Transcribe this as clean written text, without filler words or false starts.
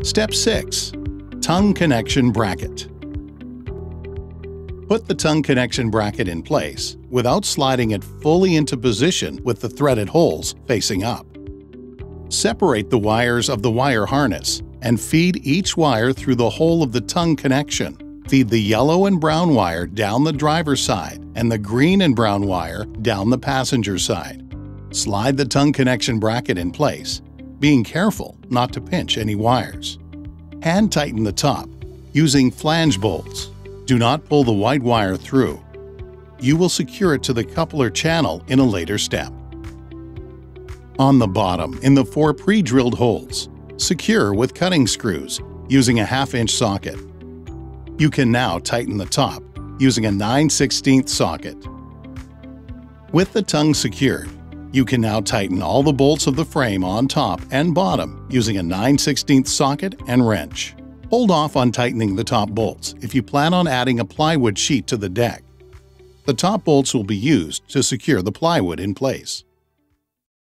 Step 6. Tongue connection bracket. Put the tongue connection bracket in place without sliding it fully into position with the threaded holes facing up. Separate the wires of the wire harness and feed each wire through the hole of the tongue connection. Feed the yellow and brown wire down the driver's side and the green and brown wire down the passenger side. Slide the tongue connection bracket in place, being careful not to pinch any wires. Hand tighten the top using flange bolts. Do not pull the white wire through. You will secure it to the coupler channel in a later step. On the bottom, in the 4 pre-drilled holes, secure with cutting screws using a 1/2-inch socket. You can now tighten the top using a 9/16 socket. With the tongue secured, you can now tighten all the bolts of the frame on top and bottom using a 9/16 socket and wrench. Hold off on tightening the top bolts if you plan on adding a plywood sheet to the deck. The top bolts will be used to secure the plywood in place.